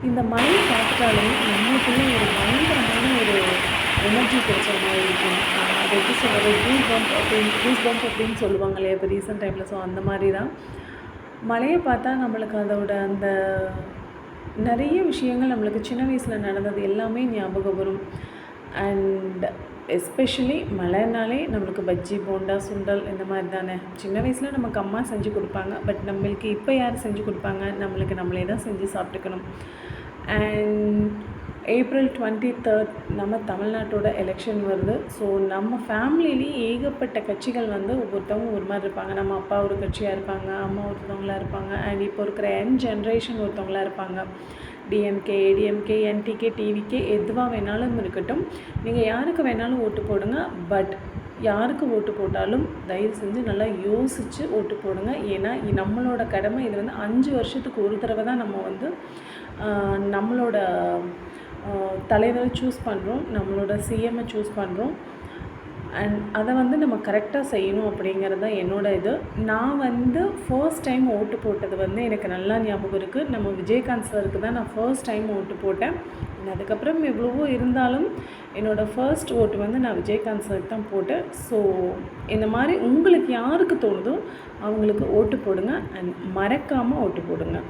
இந்த மழையை பார்த்துட்டாலே நம்மளுக்குள்ள ஒரு பயங்கரமான ஒரு எனர்ஜி கிடைச்ச மாதிரி இருக்கும். அது எப்படி சொல்கிறது, கூஸ் பம்ப் அப்படின்னு சொல்லுவாங்க இல்லையா இப்போ ரீசெண்ட் டைமில். ஸோ அந்த மாதிரி தான் மழையை பார்த்தா நம்மளுக்கு அதோட அந்த நிறைய விஷயங்கள் நம்மளுக்கு சின்ன வயசில் நடந்தது எல்லாமே ஞாபகம் வரும். அண்ட் எஸ்பெஷலி மழைனாலே நம்மளுக்கு பஜ்ஜி, போண்டா, சுண்டல் இந்த மாதிரி தானே. சின்ன வயசில் நமக்கு அம்மா செஞ்சு கொடுப்பாங்க. பட் நம்மளுக்கு இப்போ யார் செஞ்சு கொடுப்பாங்க? நம்மளுக்கு நம்மளே தான் செஞ்சு சாப்பிட்டுக்கணும். அண்ட் ஏப்ரல் 23 நம்ம தமிழ்நாட்டோட எலெக்ஷன் வருது. ஸோ நம்ம ஃபேமிலிலேயே ஏகப்பட்ட கட்சிகள் வந்து ஒவ்வொருத்தவங்க ஒரு மாதிரி இருப்பாங்க. நம்ம அப்பா ஒரு கட்சியாக இருப்பாங்க, அம்மா ஒருத்தவங்களாக இருப்பாங்க, அண்ட் இப்போ இருக்கிற ஜென்ரேஷன் ஒருத்தவங்களாக இருப்பாங்க. டிஎம்கே, ஏடிஎம்கே, என்டிகே, டிவிகே எதுவாக வேணாலும் இருக்கட்டும். நீங்கள் யாருக்கு வேணாலும் ஓட்டு போடுங்க. பட் யாருக்கு ஓட்டு போட்டாலும் தயவு செஞ்சு நல்லா யோசித்து ஓட்டு போடுங்க. ஏன்னா நம்மளோட கடமை இது. வந்து 5 வருஷத்துக்கு ஒரு தடவை தான் நம்ம வந்து நம்மளோட தலைவரை சூஸ் பண்ணுறோம், நம்மளோட சிஎம்மை சூஸ் பண்ணுறோம். அண்ட் அதை வந்து நம்ம கரெக்டாக செய்யணும் அப்படிங்கிறது தான் என்னோடய இது. நான் வந்து ஃபர்ஸ்ட் டைம் ஓட்டு போட்டது வந்து எனக்கு நல்லா ஞாபகம் இருக்குது. நம்ம விஜயகாந்த் சாருக்கு தான் நான் ஃபர்ஸ்ட் டைம் ஓட்டு போட்டேன். அதுக்கப்புறம் எவ்வளவோ இருந்தாலும் என்னோடய ஃபர்ஸ்ட் ஓட்டு வந்து நான் விஜயகாந்த் சாருக்கு தான் போட்டேன். ஸோ இந்த மாதிரி உங்களுக்கு யாருக்கு தோணுதோ அவங்களுக்கு ஓட்டு போடுங்க. அண்ட் மறக்காமல் ஓட்டு போடுங்க.